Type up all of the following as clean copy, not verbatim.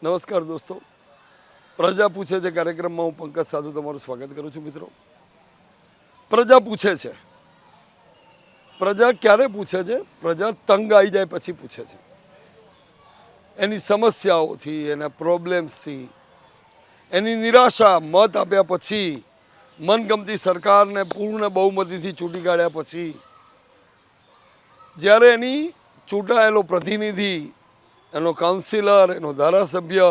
નમસ્કાર દોસ્તો, પ્રજા પૂછે છે કાર્યક્રમમાં હું પંકજ સાધુ તમારું સ્વાગત કરું છું. મિત્રો, પ્રજા પૂછે છે. પ્રજા ક્યારે પૂછે છે? પ્રજા તંગ આવી જાય પછી પૂછે છે. એની સમસ્યાઓથી, એના પ્રોબ્લેમ્સથી, એની નિરાશા મત આપ્યા પછી, મનગમતી સરકારને પૂર્ણ બહુમતીથી ચૂંટી કાઢ્યા પછી, જ્યારે એની ચૂંટાયેલો પ્રતિનિધિ, એનો કાઉન્સિલર, એનો ધારાસભ્ય,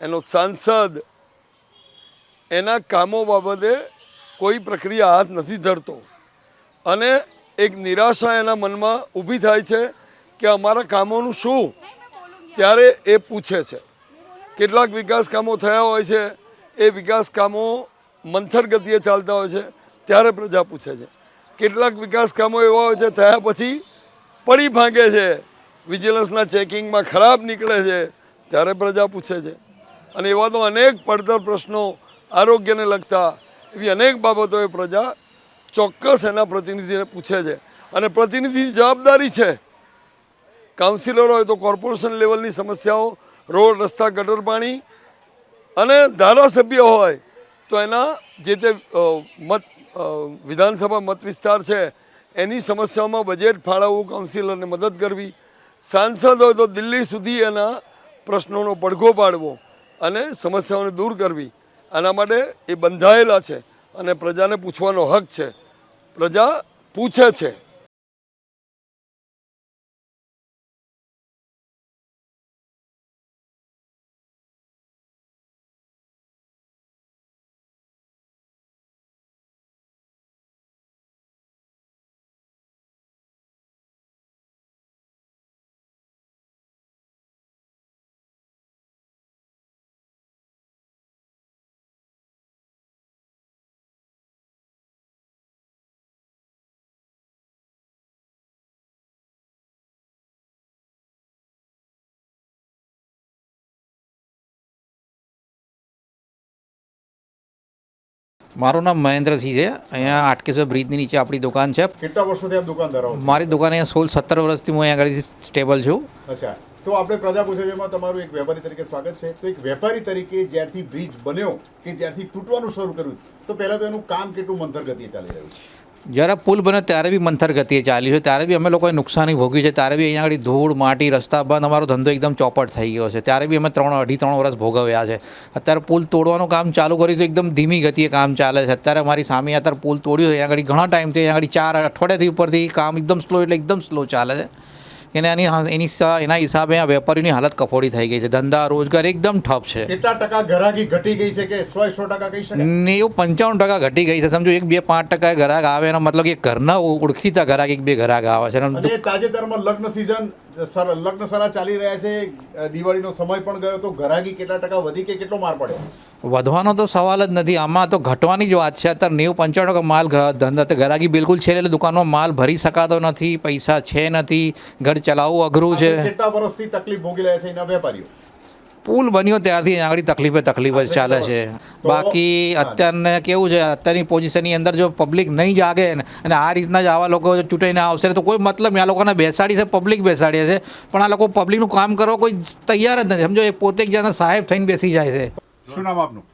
એનો સાંસદ એના કામો બાબતે કોઈ પ્રક્રિયા હાથ નથી ધરતો અને એક નિરાશા એના મનમાં ઊભી થાય છે કે અમારા કામોનું શું, ત્યારે એ પૂછે છે. કેટલાક વિકાસ કામો થયા હોય છે, એ વિકાસ કામો મંથર ગતિએ ચાલતા હોય છે, ત્યારે પ્રજા પૂછે છે. કેટલાક વિકાસ કામો એવા હોય છે થયા પછી પડી ભાંગે છે, વિજિલન્સના ચેકિંગમાં ખરાબ નીકળે છે, ત્યારે પ્રજા પૂછે છે. અને એવા તો અનેક પડતર પ્રશ્નો, આરોગ્યને લગતા એવી અનેક બાબતોએ પ્રજા ચોક્કસ એના પ્રતિનિધિને પૂછે છે. અને પ્રતિનિધિની જવાબદારી છે, કાઉન્સિલર હોય તો કોર્પોરેશન લેવલની સમસ્યાઓ, રોડ, રસ્તા, ગટર પાણી, અને ધારાસભ્ય હોય તો એના જે તે વિધાનસભા મત વિસ્તાર છે એની સમસ્યાઓમાં બજેટ ફાળવવું, કાઉન્સિલરને મદદ કરવી, સાંસદ હોય તો દિલ્હી સુધી એના પ્રશ્નોનો પડઘો પાડવો અને સમસ્યાઓને દૂર કરવી. આના માટે એ બંધાયેલા છે અને પ્રજાને પૂછવાનો હક છે. પ્રજા પૂછે છે. મારું નામ મહેન્દ્રસિંહ છે. અહીંયા આટકેશ્વર બ્રિજની નીચે આપણી દુકાન છે. કેટલા વર્ષોથી આપ દુકાન ધરાવો છો? મારી દુકાન અહીંયા 16-17 વર્ષથી હું અહીંયા આગળ સ્ટેબલ છું. અચ્છા, તો આપણે પ્રજા પૂછે છે એમાં તમારું એક વેપારી તરીકે સ્વાગત છે. તો એક વેપારી તરીકે જ્યારથી બ્રિજ બન્યો કે જ્યારથી તૂટવાનું શરૂ કર્યું, તો પહેલાં તો એનું કામ કેટલું મંથર ગતિએ ચાલી રહ્યું છે? જ્યારે પુલ બન્યો ત્યારે બી મંથર ગતિએ ચાલ્યું છે, ત્યારે બી અમે લોકોએ નુકસાની ભોગવી છે, ત્યારે બી અહીંયા આગળ ધૂળ, માટી, રસ્તા બંધ, અમારો ધંધો એકદમ ચોપટ થઈ ગયો છે. ત્યારે બી અમે 3-3.5 વર્ષ ભોગવ્યા છે. અત્યારે પુલ તોડવાનું કામ ચાલુ કર્યું છે, એકદમ ધીમી ગતિએ કામ ચાલે છે. અત્યારે અમારી સામે અત્યારે પુલ તોડ્યું છે, અહીંયા આગળ ઘણા ટાઈમથી, અહીંયા આગળ 4 અઠવાડિયાથી ઉપરથી કામ એકદમ સ્લો, એટલે એકદમ સ્લો ચાલે છે. એના હિસાબે આ વેપારીની હાલત કફોડી થઈ ગઈ છે. ધંધા, રોજગાર એકદમ ઠપ છે. કેટલા ટકા ગ્રાહકી ઘટી ગઈ છે કે 100% કહી શકાય? 95% ઘટી ગઈ છે. સમજો 1-2-5% ગ્રાહક આવે એનો મતલબ કે ઘરના ઓળખીતા ગ્રાહક 1-2 ગ્રાહક આવે છે. અને તાજેતરમાં લગ્ન સિઝન, લગ્ન સરા ચાલી રહ્યા છે, દિવાળીનો સમય પણ ગયો, તો ગ્રાહકી કેટલા ટકા વધી કે કેટલો માર પડ્યો? વધવાનો તો સવાલ જ નથી, આમાં તો ઘટવાની જ વાત છે. અત્યારે 90-95% માલ ધંધા ગ્રાહકી બિલકુલ છે, એટલે દુકાનમાં માલ ભરી શકાતો નથી, પૈસા છે નથી, ઘર ચલાવવું અઘરું છે. કેટલા વર્ષથી તકલીફ ભોગી રહ્યા છે એના વેપારીઓ? પુલ બન્યો ત્યારથી આગળ તકલીફ જ ચાલે છે. બાકી અત્યારને કેવું છે, અત્યારની પોઝિશનની અંદર જો પબ્લિક નહીં જાગે અને આ રીતના જ આવા લોકો ચૂંટાઈને આવશે તો કોઈ મતલબ નહીં. આ લોકોને બેસાડી છે, પબ્લિક બેસાડીએ છે, પણ આ લોકો પબ્લિકનું કામ કરવા કોઈ તૈયાર જ નથી. સમજો એ પોતે એક જાતના સાહેબ થઈને બેસી જાય છે. શું નામ આપનું?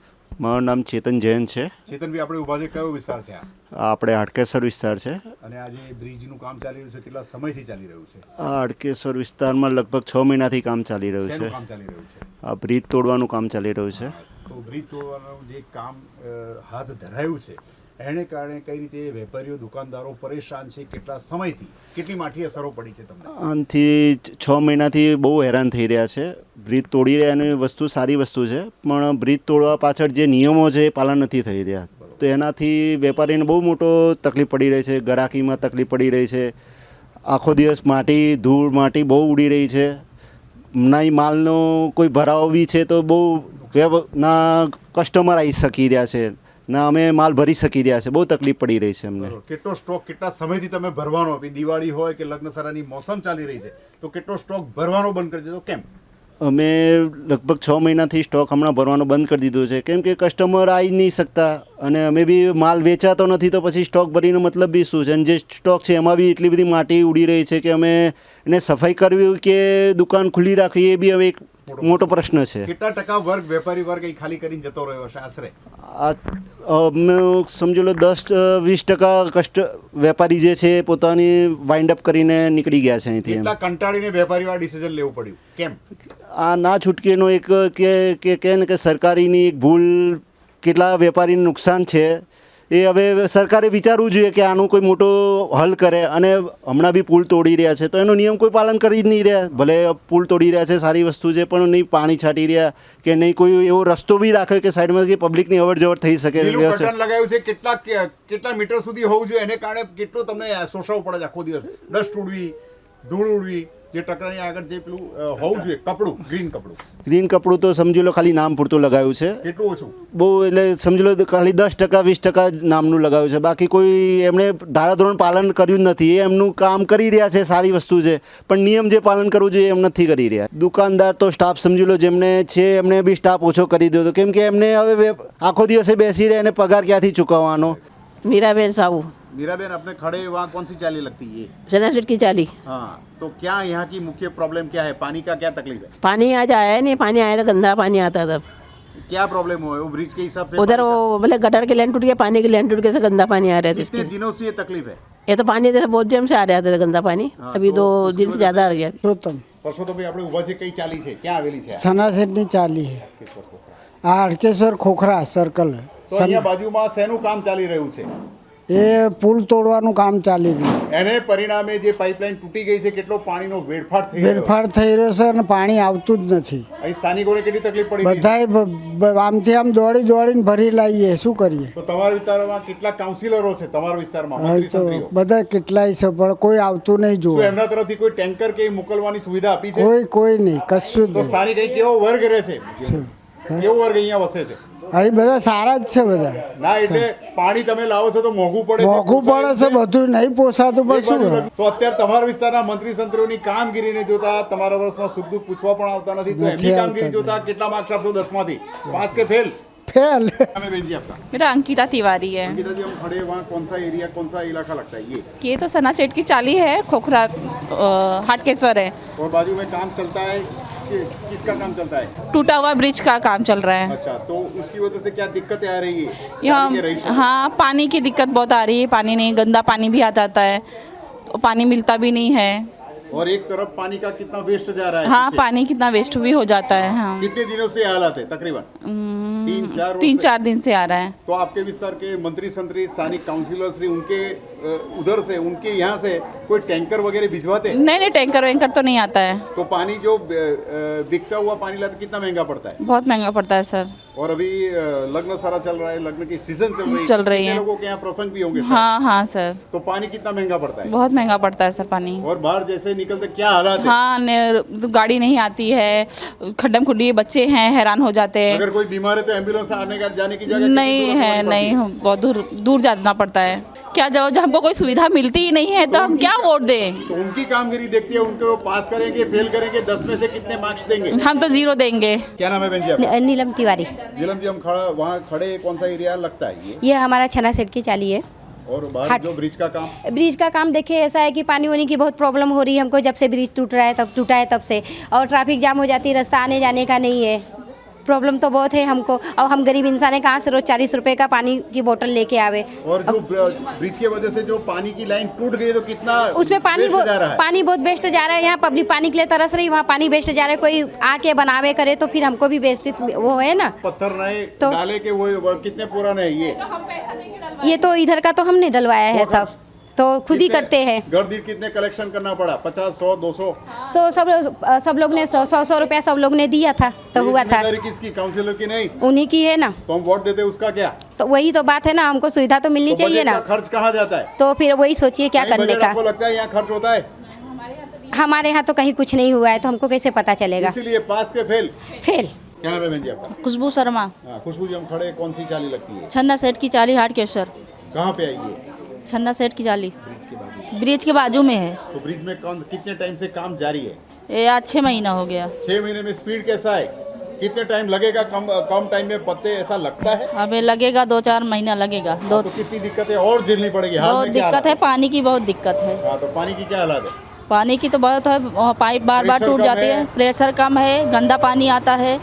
મારું નામ ચેતન જૈન છે. ચેતનભાઈ, આપણે ઉભા છે, કયો વિસ્તાર છે આ? આપણે હાટકેશ્વર વિસ્તાર છે. અને આજે બ્રિજનું કામ ચાલી રહ્યું છે, કેટલા સમયથી ચાલી રહ્યું છે? આ હાટકેશ્વર વિસ્તારમાં લગભગ 6 મહિનાથી કામ ચાલી રહ્યું છે. શેનું કામ ચાલી રહ્યું છે? આ બ્રિજ તોડવાનું કામ ચાલી રહ્યું છે. તો બ્રિજ તોડવાનું જે કામ હાથ ધરાયું છે, એને કારણે કઈ રીતે વેપારીઓ, દુકાનદારો પરેશાન છે? કેટલા સમયથી, કેટલી માઠી અસરો પડી છે તમને? આનાથી 6 મહિનાથી બહુ હેરાન થઈ રહ્યા છે. બ્રિજ તોડી રહ્યાની વસ્તુ સારી વસ્તુ છે, પણ બ્રિજ તોડવા પાછળ જે નિયમો છે એ પાલન નથી થઈ રહ્યા. તો એનાથી વેપારીને બહુ મોટો તકલીફ પડી રહી છે, ગ્રાહકીમાં તકલીફ પડી રહી છે. આખો દિવસ માટી, ધૂળ, માટી બહુ ઉડી રહી છે. ના માલનો કોઈ ભરાવો બી છે તો બહુ ના કસ્ટમર આવી શકી રહ્યા છે, ના અમે માલ ભરી શકી રહ્યા છે. બહુ તકલીફ પડી રહી છે અમને. કેટલો સ્ટોક કેટલા સમયથી તમે ભરવાનો? દિવાળી હોય કે લગ્નસરાની મોસમ ચાલી રહી છે, તો કેટલો સ્ટોક ભરવાનો બંધ કરી દીધો? કેમ? અમે લગભગ 6 મહિનાથી સ્ટોક હમણાં ભરવાનો બંધ કરી દીધો છે, કેમ કે કસ્ટમર આવી નહીં શકતા અને અમે બી માલ વેચાતો નથી, તો પછી સ્ટોક ભરીનો મતલબ બી શું છે? અને જે સ્ટોક છે એમાં બી એટલી બધી માટી ઉડી રહી છે કે અમે એને સફાઈ કરવી કે દુકાન ખુલ્લી રાખવી એ બી હવે એક મોટો પ્રશ્ન છે. કેટલા ટકા વર્ગ વેપારી વર્ગ અહીં ખાલી કરીને જતો રહ્યો હશે આશરે? અમે સમજી લો 10-20% વેપારી જે છે પોતાની વાઇન્ડ અપ કરીને નીકળી ગયા છે અહીંથી. કેટલા કંટાળીને વેપારીઓ આ ડિસિઝન લેવું પડ્યું, કેમ? આ ના છૂટકેનો એક કે ને કે સરકારીની એક ભૂલ કેટલા વેપારીને નુકસાન છે એ હવે સરકારે વિચારવું જોઈએ કે આનું કોઈ મોટો હલ કરે. અને હમણાં બી પુલ તોડી રહ્યા છે તો એનો નિયમ કોઈ પાલન કરી જ નહીં રહ્યા. ભલે પુલ તોડી રહ્યા છે સારી વસ્તુ છે, પણ નહીં પાણી છાંટી રહ્યા કે નહીં કોઈ એવો રસ્તો બી રાખે કે સાઈડમાં કે પબ્લિકની અવર જવર થઈ શકે. લીલું બટન લગાવ્યું છે, કેટલા મીટર સુધી હોવું જોઈએ, એને કારણે કેટલું તમને શોષાવવું પડે છે આખો દિવસ? ડસ્ટ ઉડવી, ધૂળ ઉડવી, જે ટકરાની આગળ જે પેલું હોવું જોઈએ કપડું, ગ્રીન કપડું તો સમજી લો ખાલી નામ પૂરતું લગાવ્યું છે. કેટલું ઓછું? બહુ એટલે સમજી લો ખાલી 10%-20% નામનું લગાવ્યું છે. બાકી કોઈ એમણે ધારાધોરણ પાલન કર્યું જ નથી. એ એમનું કામ કરી રહ્યા છે, સારી વસ્તુ છે, પણ નિયમ જે પાલન કરવું જોઈએ એમ નથી કરી રહ્યા. દુકાનદાર તો સ્ટાફ સમજી લો જેમને છે એમને બી સ્ટાફ ઓછો કરી દો, કેમ કે એમને હવે આખો દિવસે બેસી રહે અને પગાર ક્યાંથી ચૂકવવાનો. मीराबेन साहू। मीराबेन, अपने खड़े वहाँ कौन सी चाली लगती है? चना सेट की चाली। हाँ, तो क्या यहाँ की मुख्य प्रॉब्लम क्या है? पानी का क्या तकलीफ है? पानी आज आया नहीं, पानी आया तो गंदा पानी आता था। क्या प्रॉब्लम हुआ है? वो ब्रिज के हिसाब से उधर वो बोले गटर की लाइन टूट गया, पानी की लाइन टूट गया, से गंदा पानी आ रहा था। कितने दिनों से ये तकलीफ है? ये तो पानी जैसे बहुत टाइम से आ रहा था गंदा पानी, अभी 2 दिन से ज्यादा आ गया। પરસોત્તમભાઈ, આપણે ઊભા છે, કઈ ચાલી છે, ક્યાં આવેલી છે? સનાસેટની ચાલી આ હડકેશ્વર ખોખરા સર્કલ. તો અહીંયા બાજુમાં શેનું કામ ચાલી રહ્યું છે? એ પુલ તોડવાનું કામ ચાલી રહ્યું. એને પરિણામે જે પાઇપલાઇન તૂટી ગઈ છે, કેટલો પાણીનો વેડફાટ થઈ રહ્યો છે. વેડફાટ થઈ રહ્યો છે અને પાણી આવતું જ નથી. અહીં સ્થાનિકોને કેટલી તકલીફ પડી રહી છે? બધાય આમથી આમ દોડી દોડીને ભરી લાવીએ, શું કરીએ? તો તમારા વિસ્તારમાં કેટલા કાઉન્સિલરો છે? તમારા વિસ્તારમાં મંત્રી તો સંત્રીઓ? બધા કેટલાય છે પણ કોઈ આવતું નહીં શું જોવા. એમના તરફથી કોઈ ટેન્કર કે મોકલવાની સુવિધા આપી છે? કોઈ નહીં, કશું જ તો નહીં. સ્થાનિક અહીં કેવો વર્ગ રહે છે? કેવો વર્ગ અહીંયા વસે છે? અહીં બધા સારા જ છે બધા. ના, એટલે પાણી તમે લાવો છો તો મોંઘું પડે છે, મોંઘું પડે છે, બધું નહીં પોસાતું પણ શું કરે? તો અત્યારે તમારા વિસ્તારના મંત્રી સંત્રીઓની કામગીરીને જોતા તમારા વર્ષમાં સુખ દુઃખ પૂછવા પણ આવતા નથી, તો એમની કામગીરી જોતા કેટલા માર્ક્સ આપશો 10 માંથી? પાસ કે ફેલ? फेल। हमें बेन जी आपका? मेरा अंकिता तिवारी है। अंकिता जी, हम खड़े वहाँ कौन सा एरिया, कौन सा इलाका लगता है ये तो सना सेठ की चाली है, खोखरा हाटकेश्वर है। और बाजू में काम चलता है किसका काम चलता है? टूटा हुआ ब्रिज का काम चल रहा है। अच्छा, तो उसकी वजह से क्या दिक्कतें आ रही है यहाँ? हाँ, पानी की दिक्कत बहुत आ रही है। पानी नहीं, गंदा पानी भी आ जाता है, तो पानी मिलता भी नहीं है। और एक तरफ पानी का कितना वेस्ट जा रहा है? हाँ, पानी कितना वेस्ट भी हो जाता है। हाँ, कितने दिनों से हालात है? तकरीबन 3-4 दिन से आ रहा है। तो आपके विस्तार के मंत्री संतरी, स्थानिक काउंसिलर श्री, उनके उधर से, उनके यहाँ से कोई टैंकर वगैरह भिजवाते हैं? नहीं, टैंकर वैंकर तो नहीं आता है। तो पानी जो बिकता हुआ पानी लाते कितना महंगा पड़ता है? बहुत महंगा पड़ता है सर। और अभी लग्न सारा चल रहा है, लग्न की सीजन चल रही है। लोगों के यहाँ प्रसंग भी होंगे। हाँ हाँ सर। तो पानी कितना महंगा पड़ता है? बहुत महंगा पड़ता है सर पानी। और बाहर जैसे निकलते क्या हालात है? हाँ, गाड़ी नहीं आती है, खड्डम खुड्डी, बच्चे हैं, हैरान हो जाते हैं। अगर कोई बीमार है तो एम्बुलेंस आने का जाने की जगह नहीं है, नहीं, बहुत दूर जाना पड़ता है। क्या जब हमको कोई सुविधा मिलती ही नहीं है तो हम क्या वोट दें? तो उनकी कामगिरी देखती है, उनको पास करेंगे, फेल करेंगे, 10 में से कितने मार्क्स देंगे? हम तो 0 देंगे। क्या नाम है बहन जी आपका? नीलम तिवारी। नीलम जी, हम वहाँ खड़े, कौन सा एरिया लगता है ये हमारा छना सेट की चाली है। और बाहर जो ब्रिज का काम देखिए ऐसा है कि पानी वानी की बहुत प्रॉब्लम हो रही है हमको, जब से ब्रिज टूटा है तब से, और ट्रैफिक जाम हो जाती है, रास्ता आने जाने का नहीं है, प्रॉब्लम तो बहुत है हमको। और हम गरीब इंसान है, कहाँ से रोज 40 रुपए का पानी की बोतल लेके आवे। और जो ब्रिज के वजह से जो पानी की लाइन टूट गई तो कितना उसमें पानी बहुत वेस्ट जा रहा है। यहाँ पब्लिक पानी के लिए तरस रही, वहाँ पानी वेस्ट जा रहा है। कोई आके बनावे करे तो फिर हमको भी व्यवस्थित वो है ना। पत्थर नए तो डाले के वो कितने पुराने है ये तो इधर का तो हमने डलवाया है सब, तो खुद ही करते हैं। घर दीठ कितने कलेक्शन करना पड़ा? 50, 100, 200? तो सब लोग ने 100 रुपया सब लोग ने दिया था, तो हुआ था। किसकी? काउंसिलर की नहीं? उन्हीं की है ना। तो हम वोट देते उसका क्या? तो वही तो बात है ना, हमको सुविधा तो मिलनी चाहिए ना। खर्च कहाँ जाता है? तो फिर वही सोचिए क्या करने का। आपको लगता है यहाँ खर्च होता है? हमारे यहाँ तो कहीं कुछ नहीं हुआ है, तो हमको कैसे पता चलेगा? इसीलिए पास के फेल। फेल। क्या नाम है बहन जी आपका? खुशबू शर्मा। खुशबू जी, हम खड़े, कौन सी चाली लगती है? छन्ना सेठ की चाली, हाटकेश्वर। कहाँ पे आई है? छन्ना सेठ की चाली ब्रिज के बाजू में है। तो ब्रिज में कितने टाइम से काम जारी है? ये आज 6 महीना हो गया। 6 महीने में स्पीड कैसा है? कितने टाइम लगेगा? कम टाइम में पत्ते ऐसा लगता है? हमें लगेगा 2-4 महीना लगेगा। तो कितनी दिक्कतें और झेलनी पड़ेगी? हाल बहुत में क्या दिक्कत है, पानी की बहुत दिक्कत है। हाँ, तो पानी की क्या हालत है? पानी की तो बहुत है, पाइप बार बार प्रेशर टूट कम जाती है? है, प्रेशर कम है, गंदा पानी आता है,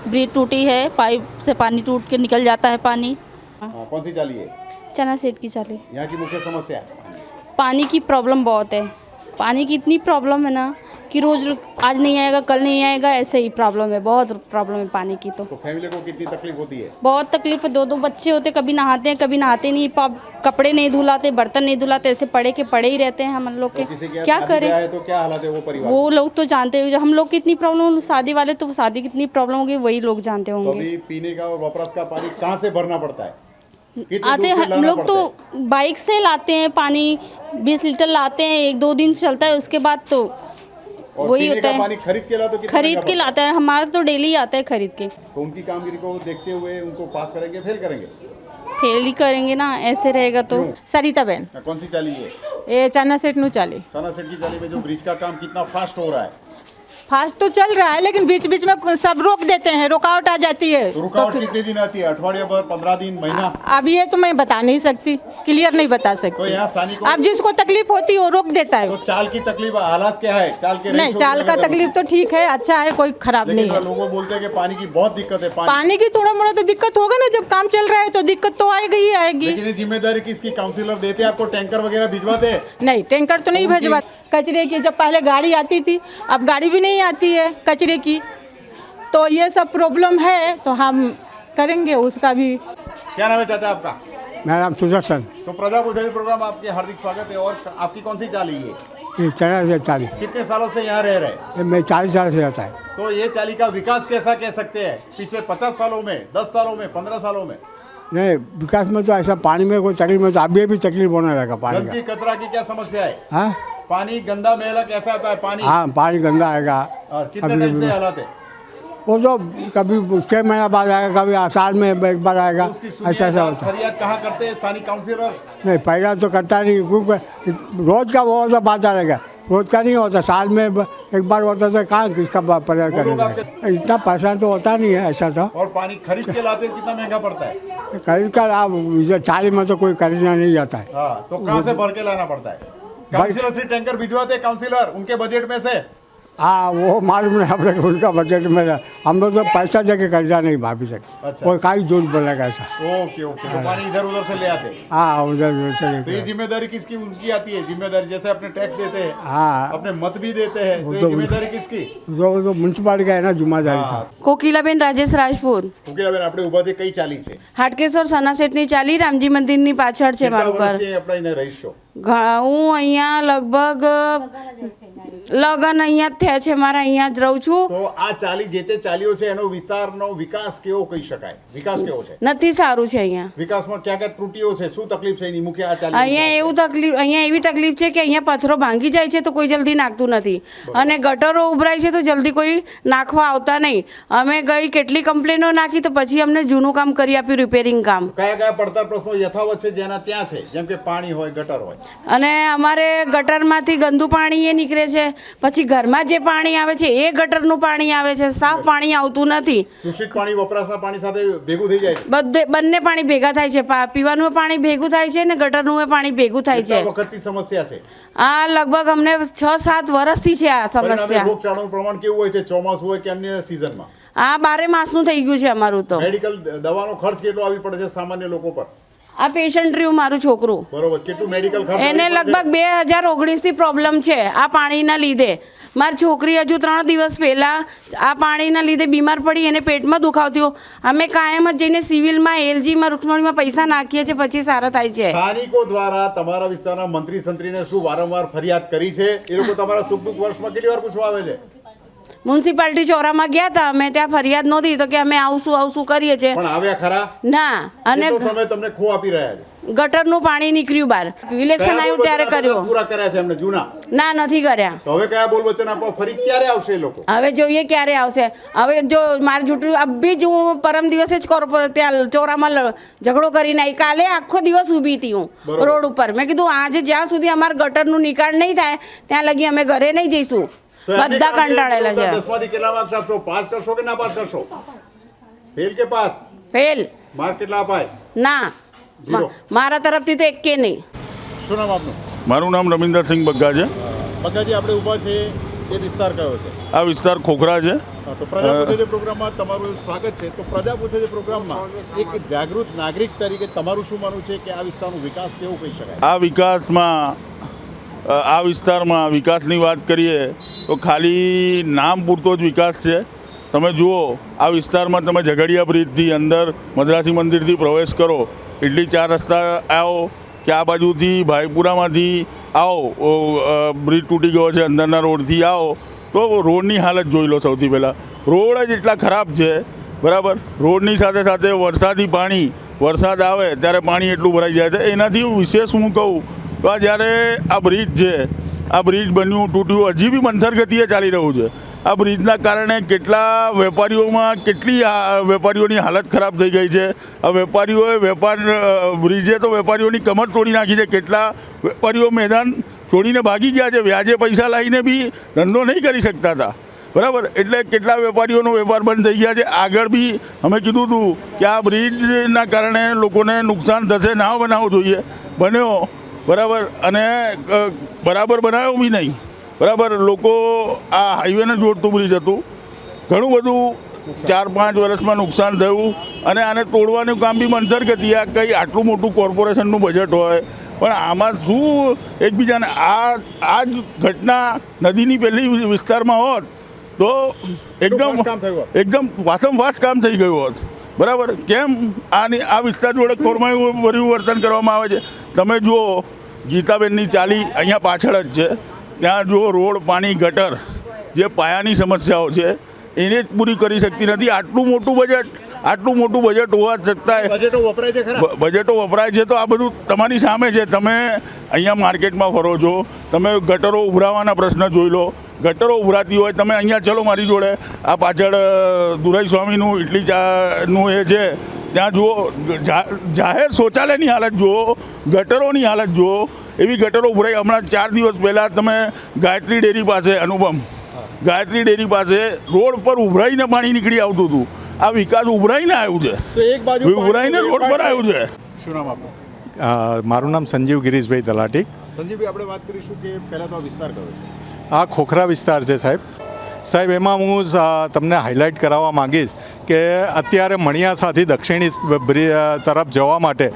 ब्रिज टूटी है, पाइप से पानी टूट के निकल जाता है पानी। हाँ, कौन सी चाली है? चना सेट की चाली। यहाँ की मुख्य समस्या? पानी की प्रॉब्लम बहुत है, पानी की इतनी प्रॉब्लम है ना कि रोज आज नहीं आएगा कल नहीं आएगा, ऐसे ही प्रॉब्लम है, बहुत प्रॉब्लम है पानी की। तो फैमिली को कितनी तकलीफ होती है? बहुत तकलीफ है, 2-2 बच्चे होते, कभी नहाते हैं कभी नहाते नहीं, कपड़े नहीं धुलाते, बर्तन नहीं धुलाते, ऐसे पड़े के पड़े ही रहते हैं हम लोग के। किसी के क्या शादी करें? ब्याह है तो क्या हालत है वो परिवार? वो लोग तो जानते हैं, जो हम लोग की इतनी प्रॉब्लम, शादी वाले तो शादी की इतनी प्रॉब्लम होगी वही लोग जानते तो होंगे। अभी पीने का और वपराश का पानी कहाँ से भरना पड़ता है? कितने आते दूर से हैं हम लाना लोग पड़ता तो बाइक से लाते हैं पानी, 20 लीटर लाते हैं, 1-2 दिन चलता है, उसके बाद तो और वही पीने होता का है। पानी खरीद के ला तो कितना खरीद महंगा के लाता है, हमारा तो डेली आता है खरीद के। पड़ता है? तो उनकी कामगिरी को देखते हुए उनको पास करेंगे, फेल करेंगे? फेल ही करेंगे ना, ऐसे रहेगा तो। सरिता बहन, कौन सी चाली है? ये चना सेट नु चाली। सना सेठ की चाली में जो ब्रिज का काम कितना फास्ट हो रहा है? फास्ट तो चल रहा है लेकिन बीच बीच में सब रोक देते हैं, रुकावट आ जाती है। तो रुकावट कितने दिन आती है? अठवाडिया भर, 15 दिन, महीना? अब ये तो मैं बता नहीं सकती, क्लियर नहीं बता तो सकती। यहाँ सानी को अब जिसको तकलीफ होती है वो रोक देता तो है। चाल की तकलीफ, हालात क्या है चाल के? नहीं, चाल का तकलीफ तो ठीक है, अच्छा है, कोई खराब नहीं है। लोगों बोलते हैं कि पानी की बहुत दिक्कत है। पानी की थोड़ा मोड़ा तो दिक्कत होगा ना, जब काम चल रहा है तो दिक्कत तो आएगी ही आएगी। लेकिन ये जिम्मेदारी किसकी? काउंसिलर देते हैं आपको? टैंकर वगैरह भिजवाते हैं? नहीं, टैंकर तो नहीं भिजवा। कचरे की जब पहले गाड़ी आती थी, अब गाड़ी भी नहीं आती है कचरे की, तो ये सब प्रॉब्लम है, तो हम करेंगे उसका भी। क्या नाम है चाचा आपका? मेरा नाम सुदर्शन। तो प्रजा बुझाई प्रोग्राम आपके हार्दिक स्वागत है। और आपकी कौन सी चाली है? ये चना सेट चाली। कितने सालों से यहाँ रह रहे? ये मैं 40 साल से रहता है। तो ये चाली का विकास कैसा कह सकते हैं? पिछले 50 सालों में, 10 सालों में, 15 सालों में? नहीं, विकास में तो ऐसा पानी में कोई तकलीफ में तो अभी भी तकलीफ होने लगा पानी गंदगी का। कचरा की क्या समस्या है? हाँ पानी गंदा मैला कैसा आता है पानी? हाँ, पानी गंदा आएगा। और कितने टाइम से हालात है? वो तो कभी 6 महीना बाद आएगा, कभी साल में एक बार आएगा, तो उसकी सुनिए, ऐसा ऐसा होता है। फरियाद कहाँ करते हैं स्थानीय काउंसिलर? नहीं, पहला तो करता नहीं, क्योंकि रोज का वो होता बात आएगा, रोज का नहीं होता, साल में एक बार होता तो कहाँ किसका प्रयास वो लोग करेगा। इतना पैसा तो होता नहीं है ऐसा तो। और पानी खरीद के लाते हैं, कितना महंगा पड़ता है? खरीद कर आप इधर 40 में तो कोई खरीदना नहीं जाता है। हाँ, तो कहाँ से भर के लाना पड़ता है? काउंसिलर से टैंकर भिजवाते हैं काउंसिलर उनके बजट में से? हाँ, वो मालूम नहीं हम लोग, उनका बजट में हम लोग तो पैसा देके खरीदा नहीं भाभी से। अच्छा। कोई काई दूर बोलेगा ऐसा। ओके ओके, तो पानी इधर उधर से ले आते हैं। हाँ, उधर से तो ये लेके। जिम्मेदारी किसकी? उनकी आती है जिम्मेदारी, जैसे अपने टैक्स देते हैं, हाँ, अपने मत भी देते हैं, तो ये तो- जिम्मेदारी किसकी? तो म्यूनसिपालिटी का है ना जिम्मेदारी था। કોકિલાબેન રાજેશ રાજપૂત, કોકિલાબેન, આપણે ઊભા છે કઈ ચાલી છે? હાટકેશ્વર સના સેટની ચાલી રામજી મંદિરની પાછળ છે કેટલા મારું ઘર। વર્ષથી આપણે અહીંયા રહીશો? હું અહીંયા લગભગ લગન અહીંયા જ થયા છે મારા, અહીંયા જ રહું છું। તો આ ચાલી જે તે ચાલીઓ છે એનો વિસ્તારનો વિકાસ કેવો કહી શકાય? વિકાસ કેવો છે? નથી સારું છે અહીંયા। વિકાસમાં ક્યાં ક્યાં ત્રુટીઓ છે? શું તકલીફ છે એની મુખ્ય આ ચાલી? અહીંયા એવી તકલીફ છે કે અહીંયા પથ્થરો ભાંગી જાય છે તો કોઈ જલ્દી નાખતું નથી, અને ગટરો ઉભરાય છે તો જલ્દી કોઈ નાખવા આવતા નહીં। અમે ગઈ કેટલી કમ્પ્લેનો નાખી તો પછી અમને જૂનું કામ કરી આપ્યું, રિપેરિંગ કામ। કયા કયા પડતર પ્રશ્નો યથાવત છે જેના ત્યાં છે, જેમ કે પાણી હોય, ગટર હોય? અને અમારે ગટરમાંથી ગંદુ પાણી એ નીકળે છે, પછી ઘરમાં જે પાણી આવે છે એ ગટરનું પાણી આવે છે, સાફ પાણી આવતું નથી। દૂષિત પાણી વપરાશના પાણી સાથે ભેગું થઈ જાય છે? બંને પાણી ભેગા થાય છે, પીવાનું પાણી ભેગું થાય છે ને ગટરનું પાણી ભેગું થાય છે। કેટલા વખતની સમસ્યા છે? આ લગભગ અમને 6-7 વર્ષથી છે આ પરિણામે સમસ્યા। રોગચાળાનું પ્રમાણ કેવું હોય છે ચોમાસું હોય કે અન્ય સિઝનમાં? આ 12 માસનું થઈ ગયું છે અમારું તો। મેડિકલ દવાનો ખર્ચ કેટલો આવી પડે છે સામાન્ય લોકો પર? આ પેશન્ટ રહ્યું મારું છોકરું, બરોબર, કેટલું મેડિકલ ખર્ચ એને આવી પડે છે? લગભગ 2019થી પ્રોબ્લેમ છે આ પાણીના લીધે। મારી છોકરી હજુ 3 દિવસ પહેલાં આ પાણીના લીધે બીમાર પડી, એને પેટમાં દુખાવ થયો। અમે કાયમ જ જઈને સિવિલમાં, એલજીમાં, રૂક્ષ્મણીમાં પૈસા નાખીએ છીએ, પછી સારા થાય છે। સ્થાનિકો દ્વારા તમારા વિસ્તારના મંત્રી સંત્રીને શું વારંવાર ફરિયાદ કરી છે? એ લોકો તમારા સુખ દુઃખ વર્ષમાં કેટલી વાર પૂછવા આવે છે? મ્યુનિસિપાલિટી ચોરામાં ગયા હતા અમે, ત્યાં ફરિયાદ નહોતી તો કે અમે આવશું કરીએ છીએ, પણ આવ્યા ખરા? ના। અને કેટલો સમય તમને ખો આપી રહ્યા છે? ગટરનું પાણી નીકળ્યું બહાર, ઇલેક્શન આવ્યું ત્યારે કર્યું, પૂરા કર્યા છે એમને જૂના? ના નથી કર્યા। તો હવે કયા બોલ વચન આપો? ફરી ક્યારે આવશે એ લોકો? હવે જોઈએ ક્યારે આવશે। હવે જો મારું જૂઠું અભી જ હું પરમ દિવસે જ ત્યાં ચોરામાં ઝઘડો કરીને આવી, કાલે આખો દિવસ ઊભી હતી હું રોડ ઉપર। મેં કીધું આજે જ્યાં સુધી અમારા ગટરનું નિકાલ નહીં થાય ત્યાં લગી અમે ઘરે નહીં જઈશું, બધા કંટાળેલા છે। 10 માંથી કેટલા માર્ક્સ આપશો? પાસ કરશો કે ના પાસ કરશો? ફેલ કે પાસ? ફેલ। માર્ક કેટલા અપાય? ના, મારા તરફથી તો એકે નહીં। શું નામ આપનું? મારું નામ રવિન્દરસિંહ બગ્ગા છે। બકાજી આપણે ઊભા છે એ વિસ્તાર કયો છે? આ વિસ્તાર ખોખરા છે. તો પ્રજા પૂછે છે પ્રોગ્રામમાં તમારું સ્વાગત છે. તો પ્રજા પૂછે છે પ્રોગ્રામમાં એક જાગૃત નાગરિક તરીકે તમારું શું માનવું છે કે આ વિસ્તારનો વિકાસ કેવો કહી શકાય? આ વિસ્તારમાં વિકાસની વાત કરીએ તો ખાલી નામ પૂરતો જ વિકાસ છે. તમે જુઓ આ વિસ્તારમાં તમે ઝઘડિયા બ્રિજથી અંદર મદ્રાસી મંદિરથી પ્રવેશ કરો એટલી 4 રસ્તા આવો કે આ બાજુથી ભાઈપુરામાંથી આવો બ્રિજ તૂટી ગયો છે અંદરના રોડથી આવો તો રોડની હાલત જોઈ લો. સૌથી પહેલાં રોડ જ એટલા ખરાબ છે, બરાબર. રોડની સાથે સાથે વરસાદી પાણી, વરસાદ આવે ત્યારે પાણી એટલું ભરાઈ જાય છે. એનાથી વિશેષ હું કહું તો આ જ્યારે આ બ્રિજ છે, આ બ્રિજ બન્યું તૂટ્યું હજી બી મંથર ગતિએ ચાલી રહ્યું છે. આ બ્રિજના કારણે કેટલા વેપારીઓની હાલત ખરાબ થઈ ગઈ છે. આ બ્રિજે તો વેપારીઓની કમર તોડી નાખી છે. કેટલા વેપારીઓ મેદાન છોડીને ભાગી ગયા છે. વ્યાજે પૈસા લાવીને બી ધંધો નહીં કરી શકતા હતા, બરાબર. એટલે કેટલા વેપારીઓનો વેપાર બંધ થઈ ગયા છે. આગળ બી અમે કીધું હતું કે આ બ્રિજના કારણે લોકોને નુકસાન થશે, ના બનાવવો જોઈએ, બન્યો, બરાબર. અને બરાબર બનાવ્યો બી નહીં, બરાબર. લોકો આ હાઈવેને જોડતું બ્રિજ હતું, ઘણું બધું 4-5 વર્ષમાં નુકસાન થયું. અને આને તોડવાનું કામ બી મંથર ગતિ. આ કંઈ આટલું મોટું કોર્પોરેશનનું બજેટ હોય પણ આમાં શું એકબીજાને આ જ ઘટના નદીની પહેલી વિસ્તારમાં હોત તો એકદમ વાસમવાસ કામ થઈ ગયું હોત, બરાબર. કેમ આ વિસ્તાર જોડે ખોરમાયું ભર્યું વર્તન કરવામાં આવે છે? તમે જુઓ ગીતાબેનની ચાલી અહીંયા પાછળ જ છે, ત્યાં જો રોડ, પાણી, ગટર જે પાયાની સમસ્યાઓ છે એને જ પૂરી કરી શકતી નથી. આટલું મોટું બજેટ હોવા છતાંય બજેટો વપરાય છે. તો આ બધું તમારી સામે છે. તમે અહીંયા માર્કેટમાં ફરો છો, તમે ગટરો ઉભરાવાના પ્રશ્ન જોઈ લો. ગટરો ઉભરાતી હોય તમે અહીંયા ચલો મારી જોડે, આ પાછળ દુરાઈ સ્વામીનું ઇડલી ચાનું એ છે ત્યાં જુઓ, જાહેર શૌચાલયની હાલત જુઓ, ગટરોની હાલત જુઓ. એવી ગટરો ઉભરાઈ. હમણાં 4 દિવસ પહેલાં તમે ગાયત્રી ડેરી પાસે, અનુપમ ગાયત્રી ડેરી પાસે રોડ પર ઉભરાઈને પાણી નીકળી આવતું હતું. આ વિકાસ ઉભરાઈને આવ્યું છે, ઉભરાઈને રોડ પર આવ્યું છે. શું નામ આપનું? મારું નામ સંજીવ ગિરીશભાઈ તલાટી. સંજીવભાઈ, આપણે વાત કરીશું કે પહેલાં તો વિસ્તાર કયો છે? આ ખોખરા વિસ્તાર છે સાહેબ. એમાં હું તમને હાઇલાઇટ કરાવવા માંગીશ કે અત્યારે મણિયાસાથી દક્ષિણી તરફ જવા માટે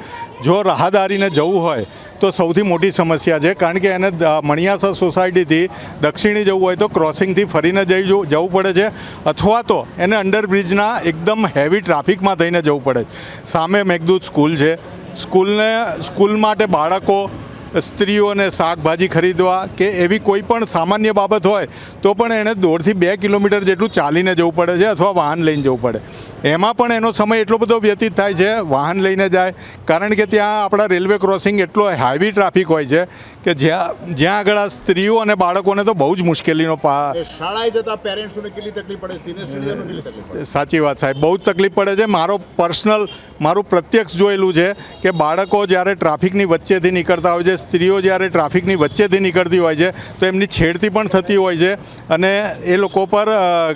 જો રાહદારીને જવું હોય તો સૌથી મોટી સમસ્યા છે, કારણ કે એને મણિયાસા સોસાયટીથી દક્ષિણી જવું હોય તો ક્રોસિંગથી ફરીને જવું પડે છે, અથવા તો એને અંડરબ્રિજના એકદમ હેવી ટ્રાફિકમાં થઈને જવું પડે છે. સામે મેઘદૂત સ્કૂલ છે. સ્કૂલ માટે બાળકો, સ્ત્રીઓને શાકભાજી ખરીદવા કે એવી કોઈ પણ સામાન્ય બાબત હોય તો પણ એણે 1.5 થી 2 કિલોમીટર જેટલું ચાલીને જવું પડે છે અથવા વાહન લઈને જવું પડે. એમાં પણ એનો સમય એટલો બધો વ્યતીત થાય છે વાહન લઈને જાય, કારણ કે ત્યાં આપણા રેલવે ક્રોસિંગ એટલો હેવી ટ્રાફિક હોય છે કે જ્યાં આગળ આ સ્ત્રીઓ અને બાળકોને તો બહુ જ મુશ્કેલીનો શાળાએ જતા પેરેન્ટ્સોને કેટલી તકલીફ પડે, સિનિયર સિટીઝનોને કેટલી તકલીફ પડે? સાચી વાત સાહેબ, બહુ જ તકલીફ પડે છે. મારું પ્રત્યક્ષ જોયેલું છે કે બાળકો જ્યારે ટ્રાફિકની વચ્ચેથી નીકળતા હોય છે, સ્ત્રીઓ જ્યારે ટ્રાફિકની વચ્ચેથી નીકળતી હોય છે તો એમની છેડતી પણ થતી હોય છે અને એ લોકો પર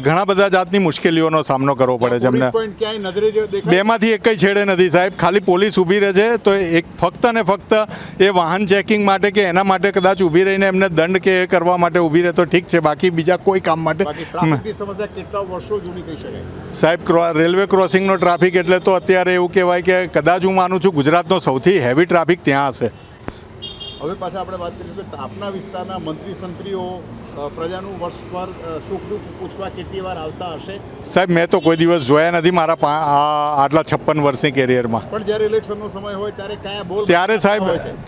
ઘણા બધા જાતની મુશ્કેલીઓનો સામનો કરવો પડે છે. એમને બેમાંથી એકય છેડે નથી સાહેબ. ખાલી પોલીસ ઊભી રહે છે તો ફક્ત ને ફક્ત એ વાહન ચેકિંગ માટે કે એના માટે કદાચ ઊભી રહીને એમને દંડ કે એ કરવા માટે ઊભી રહે તો ઠીક છે, બાકી બીજા કોઈ કામ માટે. સાહેબ, રેલવે ક્રોસિંગનો ટ્રાફિક એટલે તો અત્યારે એવું કહેવાય કે કદાચ હું માનું છું ગુજરાતનો સૌથી હેવી ટ્રાફિક ત્યાં હશે. હવે પાછા આપણે વાત કરીશું કે આપના વિસ્તારના મંત્રીઓ પ્રજાનું વર્ષ પર સુખ દુઃખ પૂછવા કેટલી વાર આવતા હશે? સાહેબ, મેં તો કોઈ દિવસ જોયા નથી મારા આટલા 56 વર્ષની કેરિયરમાં. પણ જ્યારે ઇલેક્શનનો સમય હોય ત્યારે કયા બોલ?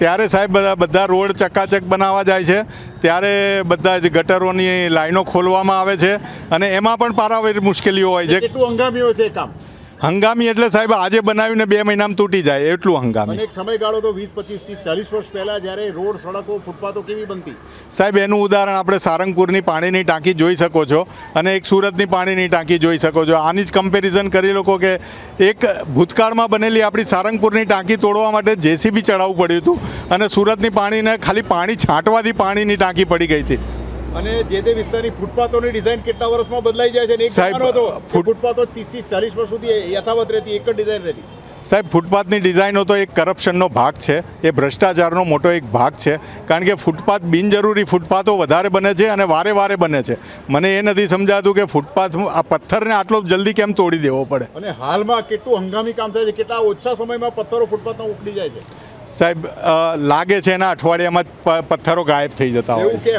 ત્યારે સાહેબ બધા રોડ ચકાચક બનાવવા જાય છે, ત્યારે બધા જ ગટરોની લાઈનો ખોલવામાં આવે છે અને એમાં પણ પારાવાર મુશ્કેલીઓ હોય છે. કેટલું હંગામી હોય છે કામ? હંગામી એટલે સાહેબ આજે બનાવીને 2 મહિનામાં તૂટી જાય એટલું હંગામી. એક સમયગાળો તો 20, 25, 30, 40 વર્ષ પહેલા જ્યારે રોડ, સડકો, ફૂટપાથો કેવી બનતી? સાહેબ, એનું ઉદાહરણ આપણે સારંગપુરની પાણીની ટાંકી જોઈ શકો છો અને એક સુરતની પાણીની ટાંકી જોઈ શકો છો. આની જ કમ્પેરિઝન કરી લો કે એક ભૂતકાળમાં બનેલી આપણી સારંગપુરની ટાંકી તોડવા માટે જેસીબી ચડાવવું પડ્યું હતું અને સુરતની પાણીને ખાલી પાણી છાંટવાથી પાણીની ટાંકી પડી ગઈ હતી. અને જે તે વિસ્તારની ફૂટપાથોની ડિઝાઇન કેટલા વર્ષમાં બદલાઈ જાય છે? એક જમાનો હતો ફૂટપાથો 30 થી 40 વર્ષ સુધી યથાવત રહેતી, એક જ ડિઝાઇન રહેતી. સાહેબ ફૂટપાથની ડિઝાઇનો તો એક કરપ્શનનો ભાગ છે, એ ભ્રષ્ટાચારનો મોટો એક ભાગ છે. કારણ કે ફૂટપાથ બિનજરૂરી ફૂટપાથો વધારે બને છે અને વારે વારે બને છે. મને એ નથી સમજાતું કે ફૂટપાથ આ પથ્થરને આટલો જલ્દી કેમ તોડી દેવો પડે. અને હાલમાં કેટલું હંગામી કામ થાય છે, કેટલા ઓછા સમયમાં પથ્થરો ફૂટપાથમાં ઉખડી જાય છે. સાહેબ લાગે છે એના અઠવાડિયામાં જ પથ્થરો ગાયબ થઈ જતા હોય છે.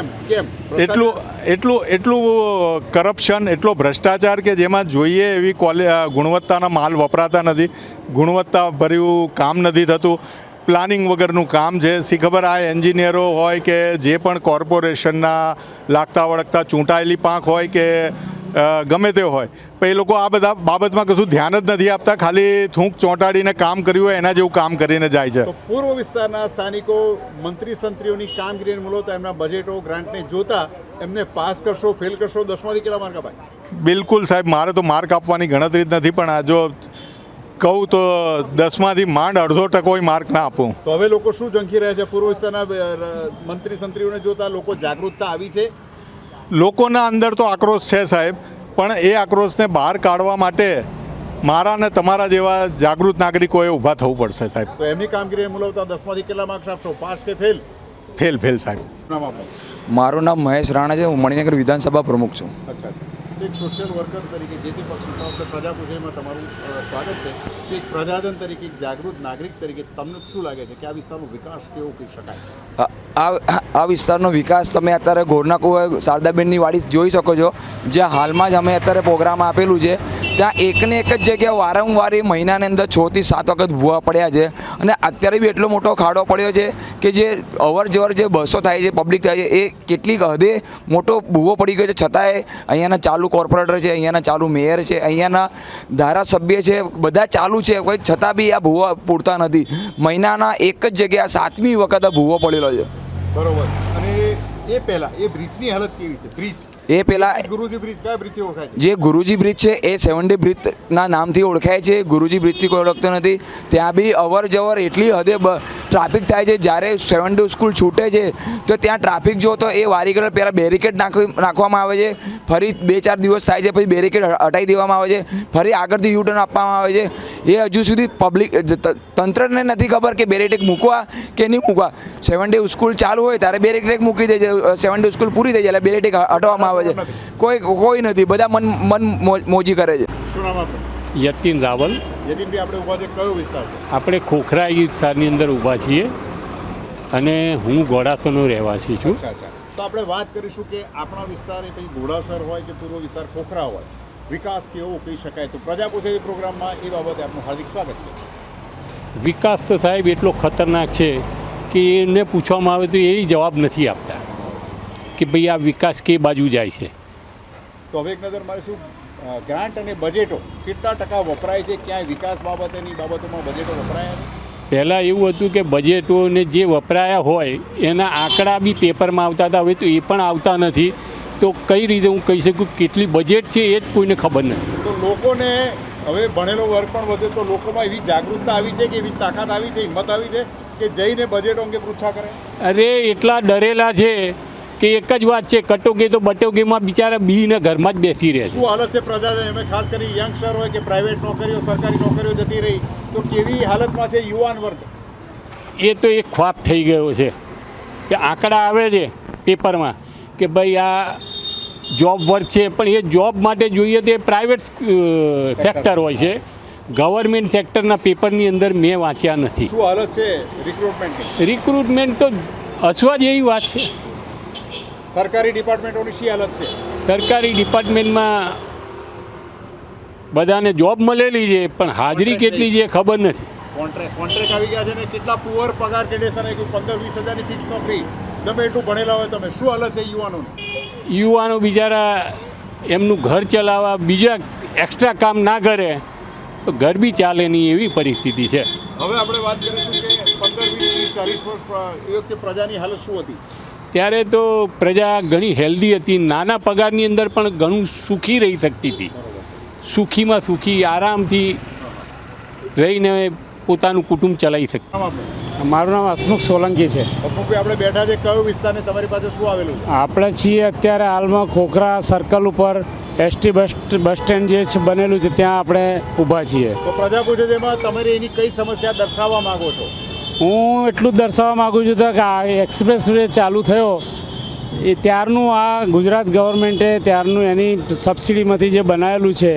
એટલું કરપ્શન, એટલો ભ્રષ્ટાચાર કે જેમાં જોઈએ એવી ગુણવત્તાના માલ વપરાતા નથી, ગુણવત્તાભર્યું કામ નથી થતું, પ્લાનિંગ વગરનું કામ છે. શી ખબર આ એન્જિનિયરો હોય કે જે પણ કોર્પોરેશનના લાગતા વળગતા ચૂંટાયેલી પાંખ હોય કે ગમે તે હોય, પણ એ લોકો આ બધા બાબતમાં કશું ધ્યાન જ નથી આપતા. ખાલી થૂંક ચોંટાડીને કામ કર્યું હોય એના જેવું કામ કરીને જાય છે. પૂર્વ વિસ્તારના સ્થાનિકો મંત્રી સંત્રીઓની કામગીરીને મૂલવતા એમના બજેટો ગ્રાન્ટને જોતા એમને પાસ કરશો, ફેલ કરશો, 10માંથી કેટલા માર્ક અપાય? બિલકુલ સાહેબ, મારે તો માર્ક આપવાની ગણતરી જ નથી, પણ આ જો કહું તો 10માંથી માંડ અડધો ટકો માર્ક ના આપું. તો હવે લોકો શું ઝંખી રહ્યા છે? પૂર્વ વિસ્તારના મંત્રી સંત્રીઓને જોતા લોકો જાગૃતતા આવી છે? લોકોના અંદર તો આક્રોશ છે સાહેબ, પણ એ આક્રોશને બહાર કાઢવા માટે મારા ને તમારા જેવા જાગૃત નાગરિકોએ ઊભા થવું પડશે સાહેબ. તો એમની કામગીરીને મૂલવતા 10માંથી કેટલા માર્ક્સ આપશો? પાસ કે ફેલ? ફેલ સાહેબ. નામ આપો. મારું નામ મહેશ રાણા છે, હું મણિનગર વિધાનસભા પ્રમુખ છું. અચ્છા. એક સોશિયલ વર્કર તરીકે જે તે પક્ષમાં આપણે પ્રજાપુજયમાં તમારું સ્વાગત છે. એક પ્રજાજન તરીકે, એક જાગૃત નાગરિક તરીકે તમને શું લાગે છે કે આ વિસ્તારનો વિકાસ કેવો કહી શકાય? આ વિસ્તારનો વિકાસ તમે અત્યારે ઘોરના કુવા શારદાબેનની વાડી જોઈ શકો છો, જ્યાં હાલમાં જ અમે અત્યારે પ્રોગ્રામ આપેલું છે. ત્યાં એકને એક જ જગ્યાએ વારંવાર એ મહિનાની અંદર 6 થી 7 વખત ભૂવા પડ્યા છે. અને અત્યારે બી એટલો મોટો ખાડો પડ્યો છે કે જે અવર જવર જે બસો થાય છે, પબ્લિક થાય છે, એ કેટલીક હદે મોટો ભૂવો પડી ગયો છે. છતાંય અહીંયાના ચાલુ કોર્પોરેટર છે, અહીંયાના ચાલુ મેયર છે, અહીંયાના ધારાસભ્ય છે, બધા ચાલુ છે, કોઈ છતાં બી આ ભૂવા પૂરતા નથી. મહિનાના એક જ જગ્યાએ 7મી વખત આ ભૂવો પડેલો છે. બરોબર. અને એ પહેલા એ બ્રિજની હાલત કેવી છે? બ્રિજ એ પહેલાં ગુરુજી બ્રિજ કયા બ્રિજથી ઓળખાય છે? જે ગુરુજી બ્રિજ છે એ 7 બ્રિજના નામથી ઓળખાય છે. ગુરુજી બ્રિજથી કોઈ ઓળખતો નથી. ત્યાં બી અવર જવર એટલી હદે ટ્રાફિક થાય છે. જ્યારે 7 સ્કૂલ છૂટે છે તો ત્યાં ટ્રાફિક જો તો એ વારીગર પહેલાં બેરિકેડ નાખવામાં આવે છે, ફરી 2-4 દિવસ થાય છે, પછી બેરિકેડ હટાવી દેવામાં આવે છે, ફરી આગળથી યુટર્ન આપવામાં આવે છે. એ હજુ સુધી પબ્લિક તંત્રને નથી ખબર કે બેરિકેડ મૂકવા કે નહીં મૂકવા. 7 સ્કૂલ ચાલુ હોય ત્યારે બેરિકેડ મૂકી દે છે, 7 સ્કૂલ પૂરી થઈ જાય એટલે બેરિકેડ હટાવવામાં આવે છે. કોઈ નથી, બધા મન મોજી કરે છે. શું નામ આપનું? યતિન રાવલ. યતિનભાઈ, આપણે ઊભા છે કયો વિસ્તાર છે? આપણે ખોખરા વિસ્તારની અંદર ઊભા છીએ અને હું ઘોડાસરનો રહેવાસી છું. તો આપણે વાત કરીશું કે આપણા વિસ્તાર એ પછી ઘોડાસર હોય કે પૂર્વ વિસ્તાર ખોખરા હોય, વિકાસ કેવો કહી શકાય? તો પ્રજાપુજય પ્રોગ્રામમાં એ બાબતે આપનું હાર્દિક સ્વાગત છે. વિકાસ તો સાહેબ એટલો ખતરનાક છે કે એને પૂછવામાં આવે તો એ જવાબ નથી આપતા કે ભાઈ આ વિકાસ કે બાજુ જાય છે. તો હવે એક નજર મારીશું ગ્રાન્ટ અને બજેટો કેટલા ટકા વપરાય છે, ક્યાંય વિકાસ બાબતેની બાબતોમાં બજેટો વપરાયા છે? પહેલાં એવું હતું કે બજેટોને જે વપરાયા હોય એના આંકડા બી પેપરમાં આવતા હતા, હવે તો એ પણ આવતા નથી. તો કઈ રીતે હું કહી શકું કેટલી બજેટ છે એ જ કોઈને ખબર નથી. તો લોકોને હવે ભણેલો વર્ગ પણ વધે તો લોકોમાં એવી જાગૃતતા આવી છે કે એવી તાકાત આવી છે, હિંમત આવી છે કે જઈને બજેટ અંગે પૃચ્છા કરે? અરે એટલા ડરેલા છે કે એક જ વાત છે, કટોગે તો બટોગેમાં બિચારા બીને ઘરમાં જ બેસી રહે છે. શું હાલત છે પ્રજાજન? એમાં ખાસ કરી યંગસ્ટર હોય કે પ્રાઇવેટ નોકરીઓ, સરકારી નોકરીઓ જતી રહી, તો કેવી હાલતમાં છે યુવાન વર્ગ? એ તો એક ખ્વાબ થઈ ગયો છે કે આંકડા આવે છે પેપરમાં કે ભાઈ આ જોબ વર્ક છે, પણ એ જોબ માટે જોઈએ તો એ પ્રાઇવેટ સેક્ટર હોય છે. ગવર્મેન્ટ સેક્ટરના પેપરની અંદર મેં વાંચ્યા નથી. શું હાલત છે રિક્રુટમેન્ટની? રિક્રુટમેન્ટ તો હસવા જેવી વાત છે. સરકારી ડિપાર્ટમેન્ટોની શી હાલત છે? સરકારી ડિપાર્ટમેન્ટમાં બધાને જોબ મળેલી છે પણ હાજરી કેટલી છે ખબર નથી. કોન્ટ્રાક્ટ આવી ગયા છે ને કેટલા પુઅર પગાર કેડેશન આવી ગયું, 15-20 હજારની ફિક્સ નોકરી, ગમે એટલું ભણેલા હોય તમે. શું હાલત છે યુવાનોની? યુવાનો બિચારા એમનું ઘર ચલાવવા બીજા એક્સ્ટ્રા કામ ના કરે તો ઘર બી ચાલે નહીં એવી પરિસ્થિતિ છે. હવે આપણે વાત કરીશું કે 15, 20, 30, 40 વર્ષ એ વખતે પ્રજાની હાલત શું હતી? ત્યારે તો પ્રજા ઘણી હેલ્ધી હતી, નાના પગારની અંદર પણ ઘણું સુખી રહી શકતી હતી. સુખીમાં સુખી આરામથી રહીને પોતાનું કુટુંબ ચલાવી શકે. મારું નામ હસમુખ સોલંકી છે. હસમુખભાઈ, આપણે બેઠા છે કયો વિસ્તાર ને તમારી પાસે શું આવેલું છે? આપણે છીએ અત્યારે હાલમાં ખોખરા સર્કલ ઉપર એસટી બસ સ્ટેન્ડ જે છે બનેલું છે ત્યાં આપણે ઊભા છીએ. તો પ્રજા પૂછે છે એમાં તમારી એની કઈ સમસ્યા દર્શાવવા માંગો છો? હું એટલું જ દર્શાવવા માગું છું કે આ એક્સપ્રેસ વે ચાલુ થયો એ ત્યારનું આ ગુજરાત ગવર્મેન્ટે ત્યારનું એની સબસિડીમાંથી જે બનાવેલું છે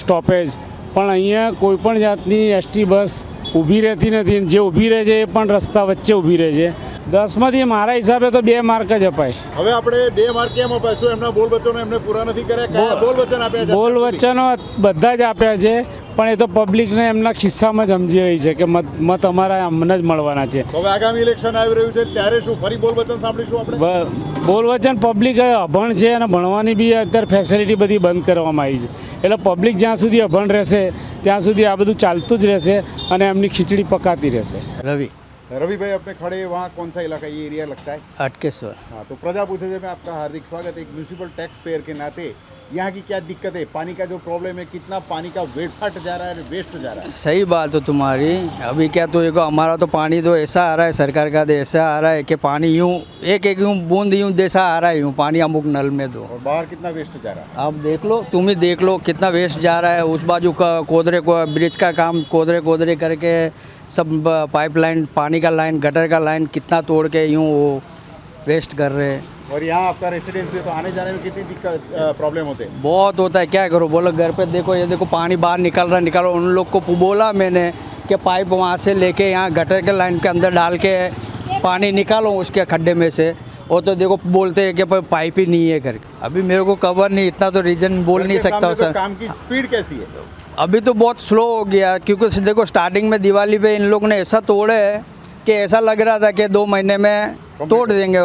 સ્ટોપેજ, પણ અહીંયા કોઈ પણ જાતની એસટી બસ ઊભી રહેતી નથી. જે ઊભી રહે છે એ પણ રસ્તા વચ્ચે ઊભી રહે છે. 10માંથી મારા હિસાબે તો 2 માર્ક જ અપાય. હવે આપણે 2 માર્ક કેમ અપાય? શું એમના બોલ વચનો એમને પૂરા નથી કર્યા? કયા બોલ વચન આપ્યા છે? બોલ વચનો બધા જ આપ્યા છે, પણ એ તો પબ્લિકને એમના ખિસ્સામાં જ સમજી રહી છે કે મત અમારા અમને જ મળવાના છે. હવે આગામી ઇલેક્શન આવી રહ્યું છે ત્યારે શું ફરી બોલ વચન સાંભળીશું આપણે? બોલ વચન પબ્લિક અભણ છે અને ભણવાની બી અત્યારે ફેસિલિટી બધી બંધ કરવામાં આવી છે. એટલે પબ્લિક જ્યાં સુધી અભણ રહેશે ત્યાં સુધી આ બધું ચાલતું જ રહેશે અને એમની ખીચડી પકાતી રહેશે. रवि भाई, अपने खड़े वहाँ कौन सा इलाका, ये एरिया लगता है? अटकेश्वर. हाँ, तो प्रजा पूछे मैं आपका हार्दिक स्वागत है. एक म्यूनसिपल टैक्स पेयर के नाते यहाँ की क्या दिक्कत है? पानी का जो प्रॉब्लम है, कितना पानी का वेट जा रहा है, वेस्ट जा रहा है? सही बात है तुम्हारी. अभी क्या तो देखो, हमारा तो पानी तो ऐसा आ रहा है, सरकार का तो ऐसा आ रहा है कि पानी यूँ एक यूँ बूंद यूँ जैसा आ रहा है, यूँ पानी अमुक नल में दो. और बाहर कितना वेस्ट जा रहा है? अब देख लो, तुम ही देख लो कितना वेस्ट जा रहा है. उस बाजू का कोदरे को ब्रिज का काम कोदरे करके सब पाइपलाइन, पानी का लाइन, गटर का लाइन कितना तोड़ के यूँ वो वेस्ट कर रहे हैं. और यहाँ आपका रेसिडेंस भी, तो आने जाने में कितनी दिक्कत प्रॉब्लम होते हैं? बहुत होता है. क्या करो बोलो, घर पे देखो, ये देखो पानी बाहर निकल रहा निकालो. उन लोग को बोला मैंने कि पाइप वहाँ से लेके यहाँ गटर के लाइन के अंदर डाल के पानी निकालो उसके खड्डे में से. वो तो देखो बोलते हैं कि पाइप ही नहीं है करके. अभी मेरे को खबर नहीं, इतना तो रीजन बोल नहीं सकता सर. काम की स्पीड कैसी है? अभी तो बहुत स्लो हो गया, क्योंकि देखो स्टार्टिंग में दिवाली पे इन लोग ने ऐसा तोड़े है कि ऐसा लग रहा था कि 2 महीने में तोड़ देंगे.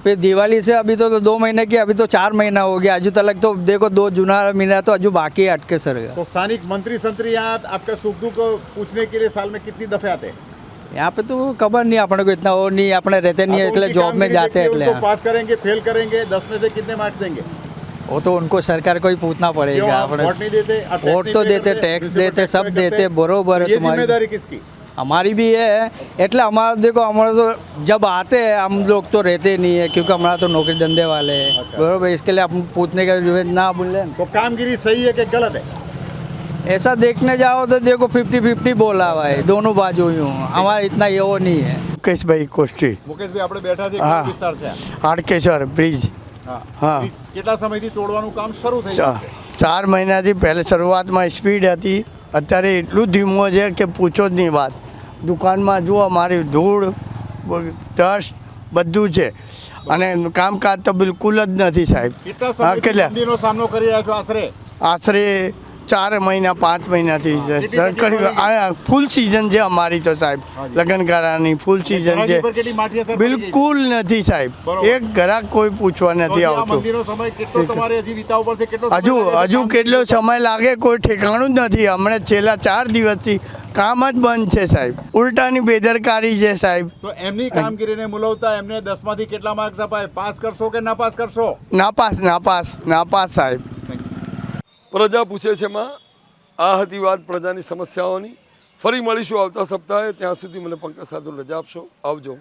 फिर दिवाली से अभी तो 2 महीने की, अभी तो 4 महीना हो गया. अजू तक तो देखो 2 जूना महीना तो अजू बाकी है अटकेसर का. तो स्थानिक मंत्री संतरी यहाँ आपका सुख दुख पूछने के लिए साल में कितनी दफे आते हैं? यहाँ पे तो खबर नहीं अपने को, इतना वो नहीं, अपने रहते नहीं है, इसलिए जॉब में जाते हैं. उनको पास करेंगे, फेल करेंगे, 10 में से कितने मार्क्स देंगे? वो तो उनको सरकार को ही पूछना पड़ेगा. वोट नहीं देते? वोट तो देते, टैक्स देते, सब देते, बरोबर है. तुम्हारी जिम्मेदारी किसकी? हमारी भी है. એટલે हमारा देखो, हमारा तो जब आते हैं हम लोग तो रहते नहीं है, क्योंकि हमारा तो नौकरी धंधे वाले हैं. बरोबर, इसके लिए हम पूछने का जरूरत ना बोले. तो कामगिरी सही है कि गलत है? ऐसा देखने जाओ तो देखो 50-50 बोला हुआ है, दोनों बाजू यूँ. हमारा इतना ये वो नहीं है. મુકેશભાઈ કોષ્ટી. મુકેશભાઈ, આપણે બેઠા છે કયો વિસ્તાર છે? હાડકેશ્વર બ્રિજ. હા. કેટલા સમયથી તોડવાનું કામ શરૂ થઈ ગયું છે? 4 મહિનાથી પહેલે શરૂઆતમાં સ્પીડ હતી, અત્યારે એટલું ધીમો છે કે પૂછો જ નહીં વાત. દુકાનમાં જુઓ, અમારી ધૂળ ડસ્ટ બધું છે અને કામકાજ તો બિલકુલ જ નથી સાહેબ. કેટલા સમયથી મંદીનો સામનો કરી રહ્યા છો? આશરે 4 મહિના 5 મહિનાથી ફૂલ સિઝન છે અમારી તો સાહેબ. લગ્નગાળાની ફૂલ સિઝન છે, બિલકુલ નથી સાહેબ. એક ગ્રાહક કોઈ પૂછવા નથી આવતું. હજુ કેટલો સમય લાગે કોઈ ઠેકાણું જ નથી. હમણાં છેલ્લા 4 દિવસથી કામ જ બંધ છે સાહેબ. ઉલટાની બેદરકારી છે સાહેબ. તો એમની કામગીરીને મુલવતા એમને 10માંથી કેટલા માર્ક્સ અપાય? પાસ કરશો કે નાપાસ કરશો? નાપાસ સાહેબ. પ્રજા પૂછે છે માં આ હતી વાત પ્રજાની સમસ્યાઓની. ફરી મળીશું આવતા સપ્તાહે. ત્યાં સુધી મને પંકજ સાધુ રજા આપશો. આવજો.